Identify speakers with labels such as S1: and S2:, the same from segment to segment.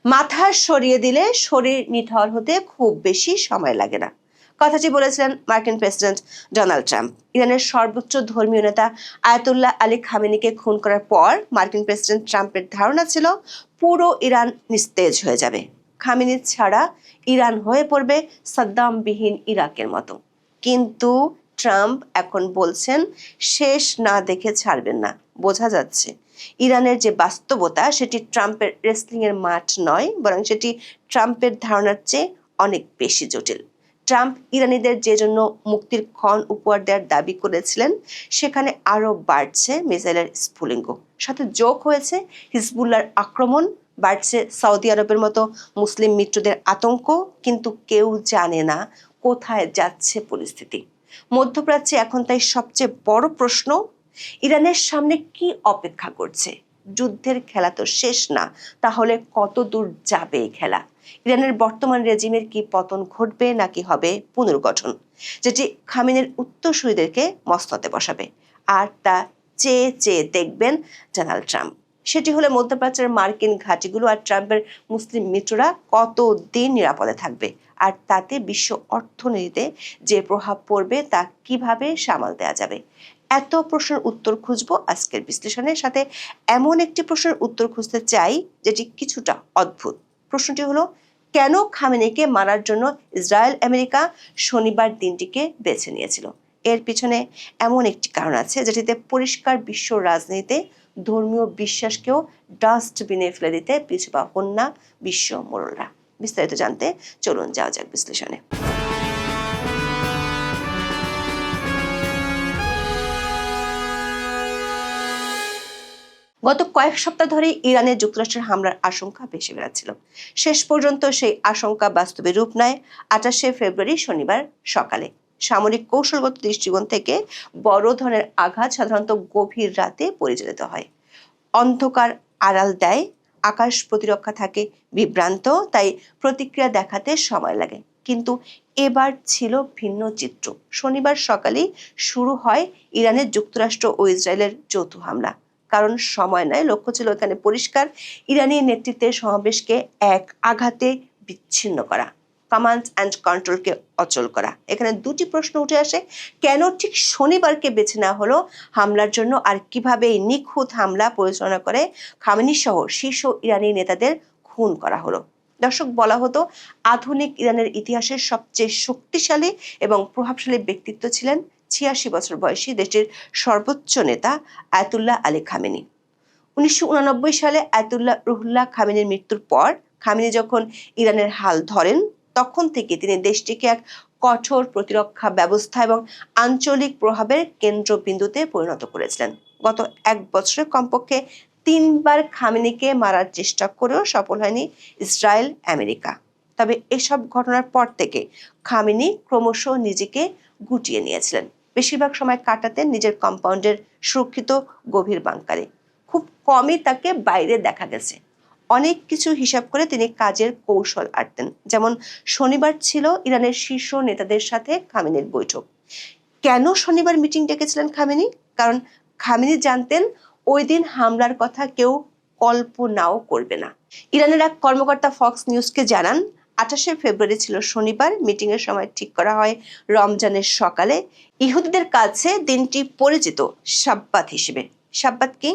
S1: মাথা সরিয়ে দিলে শরীর নিথর হতে খুব বেশি সময় লাগে না, কথাটি বলেছিলেন মার্কিন প্রেসিডেন্ট ডোনাল্ড ট্রাম্প। ইরানের সর্বোচ্চ ধর্মীয় নেতা আয়াতুল্লাহ আলী খামেনিকে খুন করার পর মার্কিন প্রেসিডেন্ট ট্রাম্পের ধারণা ছিল পুরো ইরান নিস্তেজ হয়ে যাবে। খামেনি ছাড়া ইরান হয়ে পড়বে সাদ্দামবিহীন ইরাকের মতো। কিন্তু ট্রাম্প এখন বলছেন শেষ না দেখে ছাড়বেন না। বোঝা যাচ্ছে ইরানের যে বাস্তবতা সেটি ট্রাম্পের রেসলিং এর মাঠ নয়, বরং সেটি ট্রাম্পের ধারণার চেয়ে অনেক বেশি জটিল। ট্রাম্প ইরানিদের যে জন্য মুক্তির ক্ষণ উপহার দেওয়ার দাবি করেছিলেন সেখানে আরো বাড়ছে মিসাইলের স্ফুলিঙ্গ, সাথে যোগ হয়েছে হিজবুল্লাহর আক্রমণ, বাড়ছে সৌদি আরবের মতো মুসলিম মিত্রদের আতঙ্ক। কিন্তু কেউ জানে না কোথায় যাচ্ছে পরিস্থিতি। মধ্যপ্রাচ্যে এখন তাই সবচেয়ে বড় প্রশ্ন, ইরানের সামনে কি অপেক্ষা করছে? যুদ্ধের খেলা তো শেষ না, তাহলে কত দূর যাবে এই খেলা? ইরানের বর্তমান রেজিমের কি পতন ঘটবে নাকি হবে পুনর্গঠন, যেটি খামেনির উত্তরসূরিদেরকে মসনদে বসাবে? আর তা চেয়ে চেয়ে দেখবেন ডোনাল্ড ট্রাম্প। সেটি হলে মধ্যপ্রাচ্যের মার্কিন ঘাঁটিগুলো আর ট্রাম্পের মুসলিম মিত্ররা কতদিন নিরাপদে থাকবে, আর তাতে বিশ্ব অর্থনীতিতে যে প্রভাব পড়বে তা কিভাবে সামাল দেওয়া যাবে। এত প্রশ্নের উত্তর খুঁজবো আজকের বিশ্লেষণের সাথে। এমন একটি প্রশ্নের উত্তর খুঁজতে চাই যেটি কিছুটা অদ্ভুত। প্রশ্নটি হলো, কেন খামেনিকে মারার জন্য ইসরায়েল আমেরিকা শনিবার দিনটিকে বেছে নিয়েছিল? এর পিছনে এমন একটি কারণ আছে যেটিতে পরিষ্কার বিশ্ব রাজনীতিতে ধর্মীয় বিশ্বাসকেও ডাস্টবিনে ফেলে দিতে পিছুপা হন না বিশ্ব মোড়লরা। বিস্তারিত জানতে চলুন যাওয়া যাক বিশ্লেষণে। গত কয়েক সপ্তাহ ধরে ইরানে যুক্তরাষ্ট্রের হামলার আশঙ্কা ভেসে বেড়াচ্ছিল। শেষ পর্যন্ত সেই আশঙ্কা বাস্তবে রূপ নেয় 28শে ফেব্রুয়ারি শনিবার সকালে। সামরিক কৌশলগত দৃষ্টিকোণ থেকে বড় ধরনের আঘাত সাধারণত গভীর রাতে পরিচালিত হয়। অন্ধকার আড়াল দেয়, আকাশ প্রতিরক্ষা থাকে বিভ্রান্ত, তাই প্রতিক্রিয়া দেখাতে সময় লাগে। কিন্তু এবার ছিল ভিন্ন চিত্র। শনিবার সকালেই শুরু হয় ইরানের যুক্তরাষ্ট্র ও ইসরায়েলের যৌথ হামলা। কারণ সময় নয়, লক্ষ্য ছিল এখানে পরিষ্কার, ইরানি নেতৃত্বের সমাবেশকে এক আঘাতে বিচ্ছিন্ন করা, কমান্ড অ্যান্ড কন্ট্রোলকে অচল করা। এখানে দুটি প্রশ্ন উঠে আসে, কেন ঠিক শনিবারকে বেছে নেওয়া হলো হামলার জন্য, আর কিভাবে এই নিখুঁত হামলা পরিচালনা করে খামেনি সহ শীর্ষ ইরানি নেতাদের খুন করা হলো। দর্শক, বলা হতো আধুনিক ইরানের ইতিহাসের সবচেয়ে শক্তিশালী এবং প্রভাবশালী ব্যক্তিত্ব ছিলেন 86 বছর বয়সী দেশটির সর্বোচ্চ নেতা আয়াতুল্লাহ আলী খামেনি। 1989 সালে আয়াতুল্লাহ রুহুল্লাহ খামেনির মৃত্যুর পর খামেনি যখন ইরানের হাল ধরেন, তখন থেকে তিনি দেশটিকে এক কঠোর প্রতিরক্ষা ব্যবস্থা এবং আঞ্চলিক প্রভাবের কেন্দ্রবিন্দুতে পরিণত করেছিলেন। গত এক বছরে কমপক্ষে 3বার খামেনিকে মারার চেষ্টা করেও সফল হয়নি ইসরায়েল আমেরিকা। তবে এসব ঘটনার পর থেকে খামেনি ক্রমশ নিজেকে গুটিয়ে নিয়েছিলেন। বেশিরভাগ সময় কাটাতেন নিজের কম্পাউন্ডের সুরক্ষিত গভীর বাংকারে। খুব কমই তাকে বাইরে দেখা গেছে। অনেক কিছু হিসাব করে তিনি কাজের কৌশল আঁটতেন। যেমন শনিবার ছিল ইরানের শীর্ষ নেতাদের সাথে খামেনির বৈঠক। কেন শনিবার মিটিং ডেকেছিলেন খামেনি? কারণ খামেনি জানতেন ওই দিন হামলার কথা কেউ কল্পনাও করবে না। ইরানের এক কর্মকর্তা ফক্স নিউজকে জানান, 28শে ফেব্রুয়ারি ছিল শনিবার। মিটিং এর সময় ঠিক করা হয় রমজানের সকালে। ইহুদিদের কাছে দিনটি পরিচিত সাব্বাত হিসেবে। সাব্বাত কি?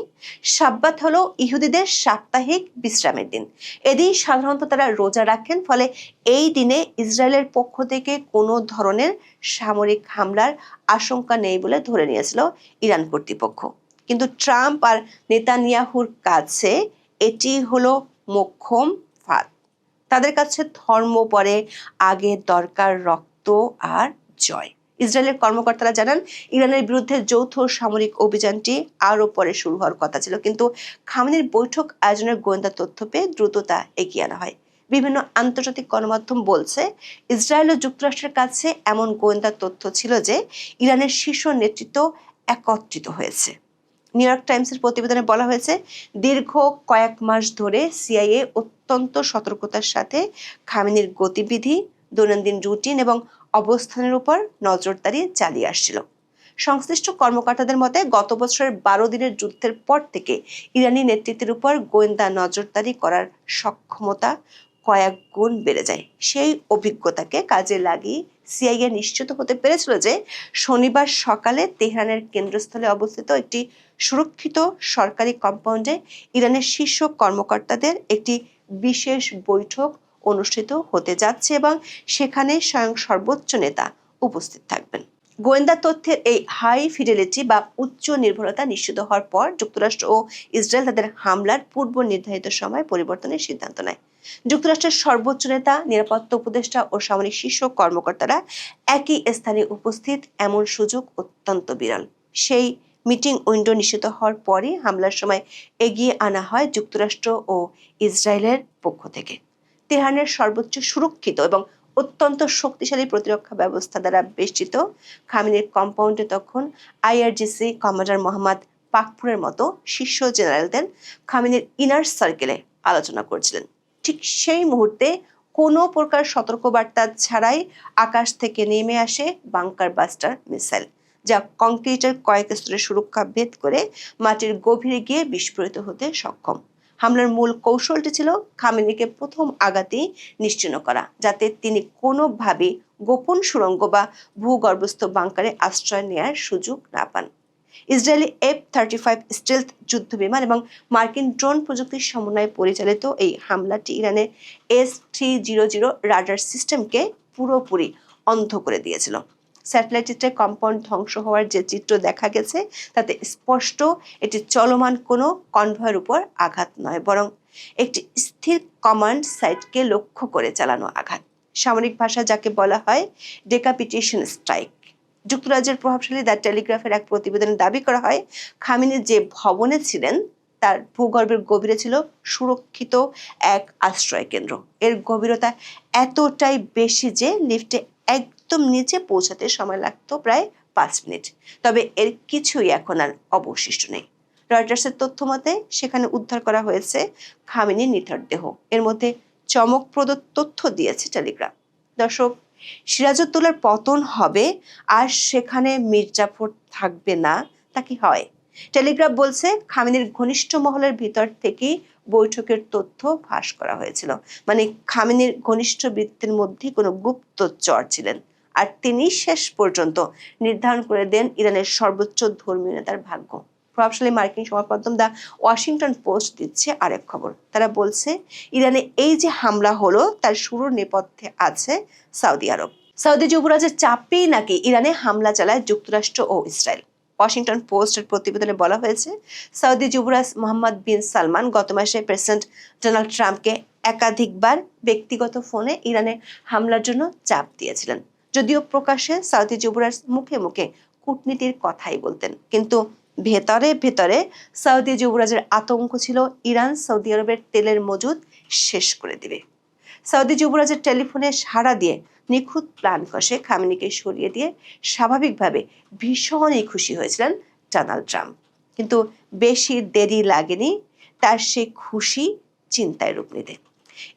S1: সাব্বাত হলো ইহুদিদের সাপ্তাহিক বিশ্রামের দিন। এদিন সাধারণত তারা রোজা রাখেন, ফলে এই দিনে ইসরায়েলের পক্ষ থেকে কোনো ধরনের সামরিক হামলার আশঙ্কা নেই বলে ধরে নিয়েছিল ইরান কর্তৃপক্ষ। কিন্তু ট্রাম্প আর নেতানিয়াহুর কাছে এটি হলো মোক্ষম ফাঁদ। তাদের কাছে ধর্ম পরে, আগে দরকার রক্ত আর জয়। ইসরায়েলের কর্মকর্তারা জানান, ইরানের বিরুদ্ধে যৌথ সামরিক অভিযানটি আরও পরে শুরু হওয়ার কথা ছিল, কিন্তু খামেনির বৈঠক আয়োজনের গোয়েন্দা তথ্য পেয়ে দ্রুত তা এগিয়ে আনা হয়। বিভিন্ন আন্তর্জাতিক গণমাধ্যম বলছে, ইসরায়েল ও যুক্তরাষ্ট্রের কাছে এমন গোয়েন্দা তথ্য ছিল যে ইরানের শীর্ষ নেতৃত্ব একত্রিত হয়েছে। নিউ ইয়র্ক টাইমসের প্রতিবেদনে বলা হয়েছে, দীর্ঘ কয়েক মাস ধরে সিআইএ অত্যন্ত সতর্কতার সাথে খামেনির গতিবিধি, দৈনন্দিন রুটিন এবং অবস্থানের উপর নজরদারি চালিয়ে আসছিল। সংশ্লিষ্ট কর্মকর্তাদের মতে গত বছরের 12 দিনের যুদ্ধের পর থেকে ইরানি নেতৃত্বের উপর গোয়েন্দা নজরদারি করার সক্ষমতা কয়েক গুণ বেড়ে যায়। সেই অভিজ্ঞতাকে কাজে লাগিয়ে সিআইএ নিশ্চিত হতে পেরেছিল যে শনিবার সকালে তেহরানের কেন্দ্রস্থলে অবস্থিত একটি সুরক্ষিত সরকারি কম্পাউন্ডে ইরানের শীর্ষ কর্মকর্তাদের একটি বিশেষ বৈঠক অনুষ্ঠিত হতে যাচ্ছে এবং সেখানে স্বয়ং সর্বোচ্চ নেতা উপস্থিত থাকবেন। গোয়েন্দা তথ্যের এই হাই ফিডেলিটি বা উচ্চ নির্ভরতা নিশ্চিত হওয়ার পর যুক্তরাষ্ট্র ও ইসরায়েল তাদের হামলার পূর্ব নির্ধারিত সময় পরিবর্তনের সিদ্ধান্ত নেয়। যুক্তরাষ্ট্রের সর্বোচ্চ নেতা, নিরাপত্তা উপদেষ্টা ও সামরিক শীর্ষ কর্মকর্তারা একই স্থানে উপস্থিত এমন সুযোগ অত্যন্ত বিরল। সেই মিটিং উইন্ডো নিশ্চিত হওয়ার পরে হামলার সময় এগিয়ে আনা হয় যুক্তরাষ্ট্র ও ইসরায়েলের পক্ষ থেকে। তেহরানের সর্বোচ্চ সুরক্ষিত এবং অত্যন্ত শক্তিশালী প্রতিরক্ষা ব্যবস্থা দ্বারা বেষ্টিত খামেনির কম্পাউন্ডে তখন আইআরজিসি কমান্ডার মোহাম্মদ পাকপুরের মতো শীর্ষ জেনারেলদের খামেনির ইনার সার্কেলে আলোচনা করছিলেন। ঠিক সেই মুহূর্তে কোনো প্রকার সতর্কবার্তা ছাড়াই আকাশ থেকে নেমে আসে বাংকার বাস্টার মিসাইল, যা কংক্রিটের কয়েক স্তরের সুরক্ষা ভেদ করে মাটির গভীরে গিয়ে বিস্ফোরিত হতে সক্ষম। হামলার মূল কৌশলটি ছিল খামেনিকে প্রথম আঘাতেই নিশ্চিহ্ন করা, যাতে তিনি কোনোভাবেই গোপন সুড়ঙ্গ বা ভূগর্ভস্থ বাংকারে আশ্রয় নেয়ার সুযোগ না পান। ইসরায়েলি F-35 স্টেলথ যুদ্ধবিমান এবং মার্কিন ড্রোন প্রযুক্তির সমন্বয়ে পরিচালিত এই হামলাটি ইরানের S-300 রাডার সিস্টেমকে পুরোপুরি অন্ধ করে দিয়েছিল। স্যাটেলাইট চিত্রে কম্পাউন্ড ধ্বংস হওয়ার যে চিত্র দেখা গেছে তাতে স্পষ্ট এটি চলমান কোনো কনভয়ের উপর আঘাত নয়, বরং একটি স্থির কমান্ড সাইটকে লক্ষ্য করে চালানো আঘাত। সামরিক ভাষা যাকে বলা হয় ডেকাপিটেশন স্ট্রাইক। যুক্তরাজ্যের প্রভাবশালী দ্য টেলিগ্রাফের এক প্রতিবেদনে দাবি করা হয় খামেনি যে ভবনে ছিলেন তার ভূগর্ভের গভীরে ছিল সুরক্ষিত এক আশ্রয় কেন্দ্র। এর গভীরতা এতটাই বেশি যে লিফটে একদম নিচে পৌঁছাতে সময় লাগতো প্রায় 5 মিনিট। তবে এর কিছুই এখন আর অবশিষ্ট নেই। রয়টার্সের তথ্য মতে সেখানে উদ্ধার করা হয়েছে খামেনির নিথর দেহ। এর মধ্যে চমকপ্রদ তথ্য দিয়েছে টেলিগ্রাফ। দর্শক, সিরাজউদ্দৌলার পতন হবে আর সেখানে মীর জাফর থাকবে না, তা কি হয়? টেলিগ্রাফ বলছে খামেনির ঘনিষ্ঠ মহলের ভিতর থেকেই বৈঠকের তথ্য ফাঁস করা হয়েছিল। মানে খামেনির ঘনিষ্ঠ বৃত্তের মধ্যে কোনো গুপ্তচর ছিলেন, আর তিনি শেষ পর্যন্ত নির্ধারণ করে দেন ইরানের সর্বোচ্চ ধর্মীয় নেতার ভাগ্য। প্রভাবশালী মার্কিন সংবাদমাধ্যম দ্য ওয়াশিংটন পোস্ট দিচ্ছে আরেক খবর। তারা বলছে ইরানে এই যে হামলা হলো তার শুরুর নেপথ্যে আছে সৌদি আরব। সৌদি যুবরাজের চাপেই নাকি ইরানে হামলা চালায় যুক্তরাষ্ট্র ও ইসরায়েল। ওয়াশিংটন পোস্টের প্রতিবেদনে বলা হয়েছে সৌদি যুবরাজ মোহাম্মদ বিন সালমান গত মাসে প্রেসিডেন্ট ডোনাল্ড ট্রাম্পকে একাধিকবার ব্যক্তিগত ফোনে ইরানে হামলার জন্য চাপ দিয়েছিলেন। যদিও প্রকাশ্যে সৌদি যুবরাজ মুখে মুখে কূটনীতির কথাই বলতেন, কিন্তু ভেতরে ভেতরে সৌদি যুবরাজের আতঙ্ক ছিল ইরান সৌদি আরবের তেলের মজুদ শেষ করে দিবে। সৌদি যুবরাজের টেলিফোনে সাড়া দিয়ে নিখুঁত প্ল্যান কষে খামেনিকে সরিয়ে দিয়ে স্বাভাবিকভাবে ভীষণই খুশি হয়েছিলেন ডোনাল্ড ট্রাম্প। কিন্তু বেশি দেরি লাগেনি তার সেই খুশি চিন্তায় রূপ নিতে।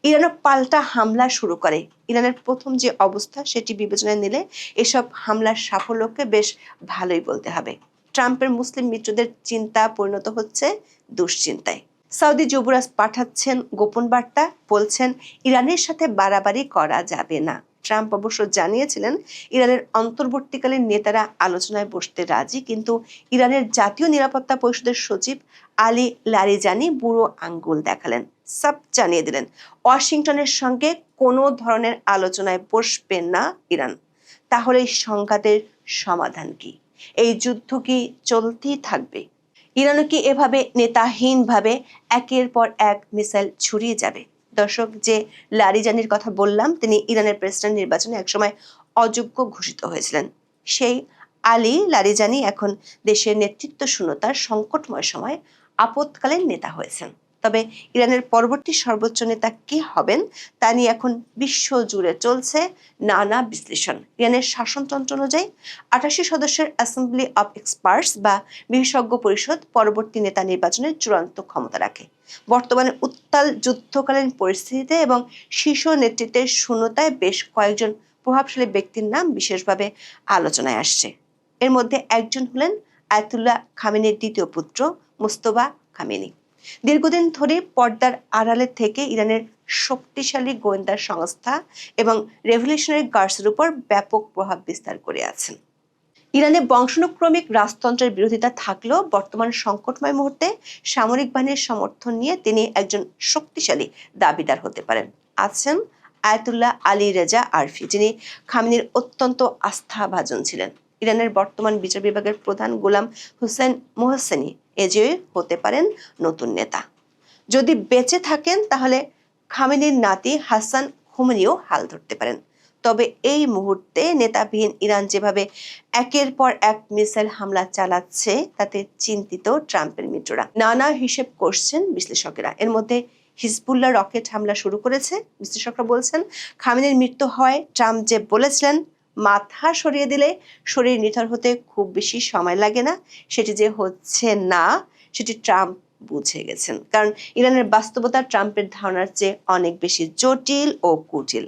S1: ইরানও পাল্টা হামলা শুরু করে। ইরানের প্রথম যে অবস্থা সেটি বিবেচনায় নিলে এসব হামলার সাফল্যকে বেশ ভালোই বলতে হবে। ট্রাম্পের মুসলিম মিত্রদের চিন্তা পরিণত হচ্ছে দুশ্চিন্তায়। সৌদি যুবরাজ পাঠাচ্ছেন গোপন বার্তা, বলছেন ইরানের সাথে বাড়াবাড়ি করা যাবে না। ট্রাম্প অবশ্য জানিয়েছিলেন ইরানের অন্তর্বর্তীকালীন নেতারা আলোচনায় বসতে রাজি, কিন্তু ইরানের জাতীয় নিরাপত্তা পরিষদের সচিব আলী লারিজানি বুড়ো আঙ্গুল দেখালেন, সব জানিয়ে দিলেন ওয়াশিংটনের সঙ্গে কোনো ধরনের আলোচনায় বসবে না ইরান। তাহলে এই সংঘাতের সমাধান কি? এই যুদ্ধ কি চলতেই থাকবে? ইরানও কি এভাবে নেতাহীনভাবে একের পর এক মিসাইল ছড়িয়ে যাবে? দর্শক, যে লারিজানির কথা বললাম তিনি ইরানের প্রেসিডেন্ট নির্বাচনে একসময় অযোগ্য ঘোষিত হয়েছিলেন। সেই আলী লারিজানি এখন দেশের নেতৃত্ব শূন্যতার সংকটময় সময় আপৎকালীন নেতা হয়েছেন। তবে ইরানের পরবর্তী সর্বোচ্চ নেতা কে হবেন তা নিয়ে এখন বিশ্ব জুড়ে চলছে নানা বিশ্লেষণ। ইরানের শাসনতন্ত্র অনুযায়ী 88 সদস্যের অ্যাসেম্বলি অব এক্সপার্টস বা বিশেষজ্ঞ পরিষদ পরবর্তী নেতা নির্বাচনের চূড়ান্ত ক্ষমতা রাখে। বর্তমানে উত্তাল যুদ্ধকালীন পরিস্থিতিতে এবং শীর্ষ নেতৃত্বের শূন্যতায় বেশ কয়েকজন প্রভাবশালী ব্যক্তির নাম বিশেষভাবে আলোচনায় আসছে। এর মধ্যে একজন হলেন আয়াতুল্লাহ খামেনির দ্বিতীয় পুত্র মুস্তফা খামেনি। দীর্ঘদিন ধরে পর্দার আড়ালে থেকে ইরানের শক্তিশালী গোয়েন্দা সংস্থা এবং রেভলিউশনারি গার্ডসের উপর ব্যাপক প্রভাব বিস্তার করে আছেন। ইরানে বংশানুক্রমিক রাজতন্ত্রের বিরোধিতা থাকলেও বর্তমান সংকটময় মুহূর্তে সামরিক বাহিনীর সমর্থন নিয়ে তিনি একজন শক্তিশালী দাবিদার হতে পারেন। আছেন আয়াতুল্লাহ আলী রেজা আরফি, যিনি খামেনির অত্যন্ত আস্থাভাজন ছিলেন। ইরানের বর্তমান বিচার বিভাগের প্রধান গোলাম হুসেন মোহসেনি এজেই হতে পারেন নতুন নেতা। যদি বেঁচে থাকেন তাহলে খামেনির নাতি হাসান খোমেনিও হাল ধরতে পারেন। তবে এই মুহূর্তে নেতাবিহীন ইরান যেভাবে একের পর এক মিসাইল হামলা চালাচ্ছে তাতে চিন্তিত ট্রাম্পের মিত্ররা। নানা হিসেব করছেন বিশ্লেষকেরা। এর মধ্যে হিজবুল্লাহ রকেট হামলা শুরু করেছে। বিশ্লেষকরা বলছেন খামেনির মৃত্যু হয় ট্রাম্প যে বলেছিলেন মাথা সরিয়ে দিলে শরীর নিথর হতে খুব বেশি সময় লাগে না, সেটি যে হচ্ছে না সেটি ট্রাম্প বুঝে গেছেন। কারণ ইরানের বাস্তবতা ট্রাম্পের ধারণার চেয়ে অনেক বেশি জটিল ও কুটিল।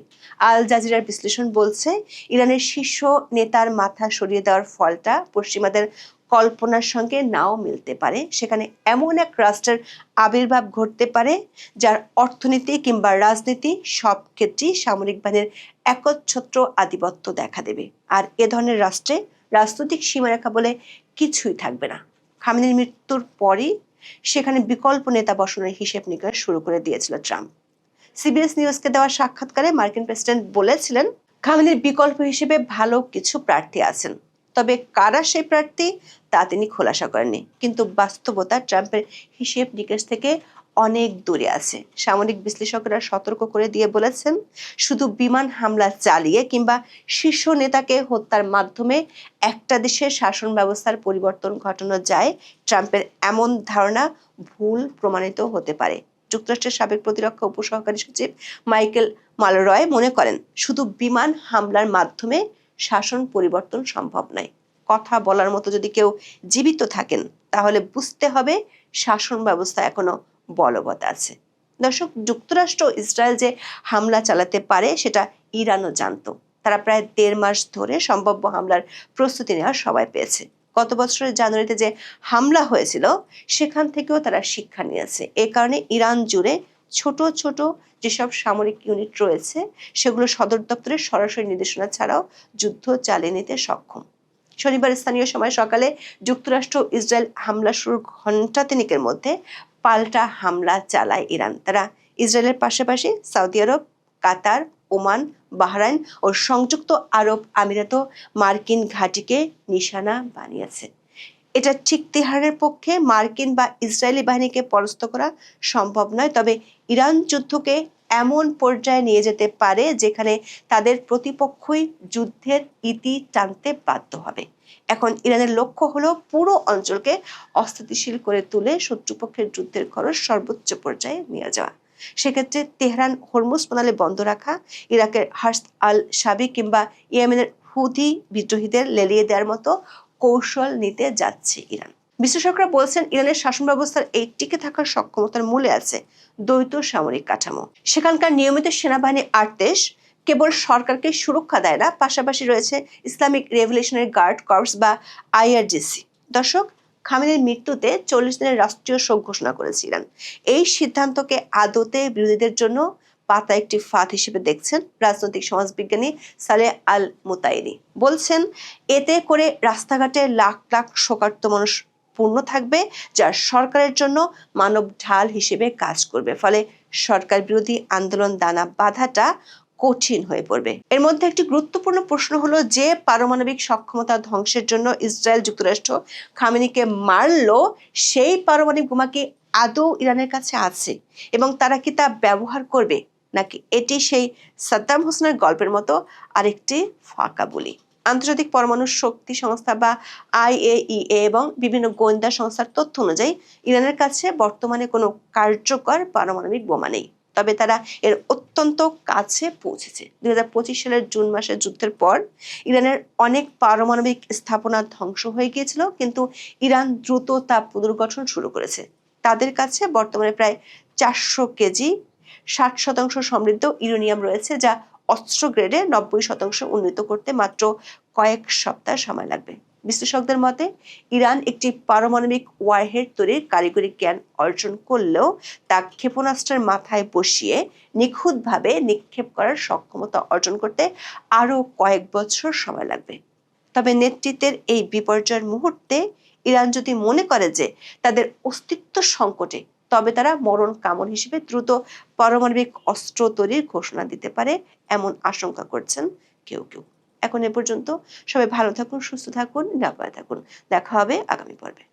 S1: আল জাজিরার বিশ্লেষণ বলছে ইরানের শীর্ষ নেতার মাথা সরিয়ে দেওয়ার ফলটা পশ্চিমাদের কল্পনার সঙ্গে নাও মিলতে পারে। সেখানে এমন এক রাষ্ট্রের আবির্ভাব ঘটতে পারে যার অর্থনীতি কিংবা রাজনীতি সব ক্ষেত্রেই সামরিক বাহিনীর একচ্ছত্র আধিপত্য দেখা দেবে। আর এ ধরনের রাষ্ট্রে রাজনৈতিক সীমারেখা বলে কিছুই থাকবে না। খামেনির মৃত্যুর পরই সেখানে বিকল্প নেতা বসানোর হিসেব নিকাশ শুরু করে দিয়েছিল ট্রাম্প। সিবিএস নিউজকে দেওয়া সাক্ষাৎকারে মার্কিন প্রেসিডেন্ট বলেছিলেন খামেনির বিকল্প হিসেবে ভালো কিছু প্রার্থী আছেন, তবে কারা সেই প্রার্থী তা তিনি খোলাসা করেননি। কিন্তু বাস্তবতা ট্রাম্পের হিসেব নিকাশ থেকে অনেক দূরে আছে। সামরিক বিশ্লেষকরা সতর্ক করে দিয়ে বলেছেন শুধু বিমান হামলা চালিয়ে কিংবা শীর্ষ নেতাকে হত্যার মাধ্যমে একটা দেশের শাসন ব্যবস্থার পরিবর্তন ঘটানো যায়, ট্রাম্পের এমন ধারণা ভুল প্রমাণিত হতে পারে। যুক্তরাষ্ট্রের সাবেক প্রতিরক্ষা উপসহকারী সচিব মাইকেল মালরয় মনে করেন শুধু বিমান হামলার মাধ্যমে শাসন পরিবর্তন সম্ভব নয়। কথা বলার মতো যদি কেউ জীবিত থাকেন তাহলে বুঝতে হবে শাসন ব্যবস্থা এখনো বলবৎ আছে। দর্শক, যুক্তরাষ্ট্র ইসরায়েল যে হামলা চালাতে পারে সেটা ইরানও জানতো। তারা প্রায় 1.5 মাস ধরে সম্ভাব্য হামলার প্রস্তুতি নেওয়ার সময় পেয়েছে। গত বছরের জানুয়ারিতে যে হামলা হয়েছিল সেখান থেকেও তারা শিক্ষা নিয়েছে। এ কারণে ইরান জুড়ে ছোট ছোট যেসব সামরিক ইউনিট রয়েছে সেগুলো সদর দপ্তরের সরাসরি নির্দেশনা ছাড়াও যুদ্ধ চালিয়ে নিতে সক্ষম। শনিবার স্থানীয় সময় সকালে যুক্তরাষ্ট্র ইসরায়েল হামলা শুরুর ঘণ্টা তিনেকের মধ্যে পাল্টা হামলা চালায় ইরান। তারা ইসরায়েলের পাশাপাশি সৌদি আরব, কাতার, ওমান, বাহরাইন ও সংযুক্ত আরব আমিরাতও মার্কিন ঘাঁটিকে নিশানা বানিয়েছে। এটা ঠিক তেহরানের পক্ষে মার্কিন বা ইসরায়েলি বাহিনীকে পরাস্ত করা সম্ভব নয়, তবে ইরান যুদ্ধকে এমন পর্যায়ে নিয়ে যেতে পারে যেখানে তাদের প্রতিপক্ষই যুদ্ধের ইতি টানতে বাধ্য হবে। এখন ইরানের লক্ষ্য হলো পুরো অঞ্চলকে অস্থিতিশীল করে তুলে শত্রুপক্ষের যুদ্ধের খরচ সর্বোচ্চ পর্যায়ে নিয়ে যাওয়া। সেক্ষেত্রে তেহরান হরমুজ প্রণালী বন্ধ রাখা, ইরাকের হার্স আল শাবি কিংবা ইয়েমেনের হুথি বিদ্রোহীদের লেলিয়ে দেওয়ার মতো কৌশল নিতে যাচ্ছে ইরান। বিশ্লেষকরা বলছেন ইরানের শাসন ব্যবস্থার এই টিকে থাকার সক্ষমতার মূলে আছে দ্বৈত সামরিক কাঠামো। সেখানকার নিয়মিত সেনাবাহিনী আর্তেশ কেবল সরকারকে সুরক্ষা দেয় না, পাশাপাশি রয়েছে ইসলামিক রেভলিউশনারি গার্ড কর্পস বা আইআরজিসি। দর্শক, খামেনির মৃত্যুতে 40 দিনের রাষ্ট্রীয় শোক ঘোষণা করেছে ইরান। এই সিদ্ধান্তকে আদতে বিরোধীদের জন্য পাতা একটি ফাঁদ হিসেবে দেখছেন রাজনৈতিক সমাজবিজ্ঞানী সালেহ আল মুতাইনি। বলছেন এতে করে রাস্তাঘাটে লাখ লাখ শোকার্ত মানুষ পূর্ণ থাকবে, যা সরকারের জন্য মানব ঢাল হিসেবে কাজ করবে। ফলে সরকার বিরোধী আন্দোলন দানা বাঁধাটা কঠিন হয়ে পড়বে। এর মধ্যে একটি গুরুত্বপূর্ণ প্রশ্ন হলো যে পারমাণবিক সক্ষমতা ধ্বংসের জন্য ইসরায়েল যুক্তরাষ্ট্র খামেনিকে মারলো, সেই পারমাণবিক বোমা কি আদৌ ইরানের কাছে আছে এবং তারা কি তা ব্যবহার করবে, নাকি এটি সেই সাদ্দাম হোসেনের গল্পের মতো আরেকটি ফাঁকা বলি। আন্তর্জাতিক পরমাণু শক্তি সংস্থা বা আইএইএ এবং বিভিন্ন গোয়েন্দা সংস্থার তথ্য অনুযায়ী ইরানের কাছে বর্তমানে কোনো কার্যকর পারমাণবিক বোমা নেই, তবে তারা এর অত্যন্ত কাছে পৌঁছেছে। 2025 সালের জুন মাসের যুদ্ধের পর ইরানের অনেক পারমাণবিক স্থাপনা ধ্বংস হয়ে গিয়েছিল, কিন্তু ইরান দ্রুত তা পুনর্গঠন শুরু করেছে। তাদের কাছে বর্তমানে প্রায় 400 কেজি 60% সমৃদ্ধ ইউরেনিয়াম রয়েছে, যা অস্ত্র গ্রেডে 90% উন্নীত করতে মাত্র কয়েক সপ্তাহ সময় লাগবে। বিশ্লেষকদের মতে ইরান একটি পারমাণবিক ওয়ারহেড তৈরির কারিগরি জ্ঞান অর্জন করলেও তা ক্ষেপণাস্ত্রের মাথায় বসিয়ে নিখুঁতভাবে নিক্ষেপ করার সক্ষমতা অর্জন করতে আরও কয়েক বছর সময় লাগবে। তবে নেতৃত্বের এই বিপর্যয়ের মুহূর্তে ইরান যদি মনে করে যে তাদের অস্তিত্ব সংকটে, তবে তারা মরণ কামড় হিসেবে দ্রুত পারমাণবিক অস্ত্র তৈরির ঘোষণা দিতে পারে, এমন আশঙ্কা করছেন কেউ কেউ। এখন এ পর্যন্ত। সবাই ভালো থাকুন, সুস্থ থাকুন, নিরাপদে থাকুন। দেখা হবে আগামী পর্বে।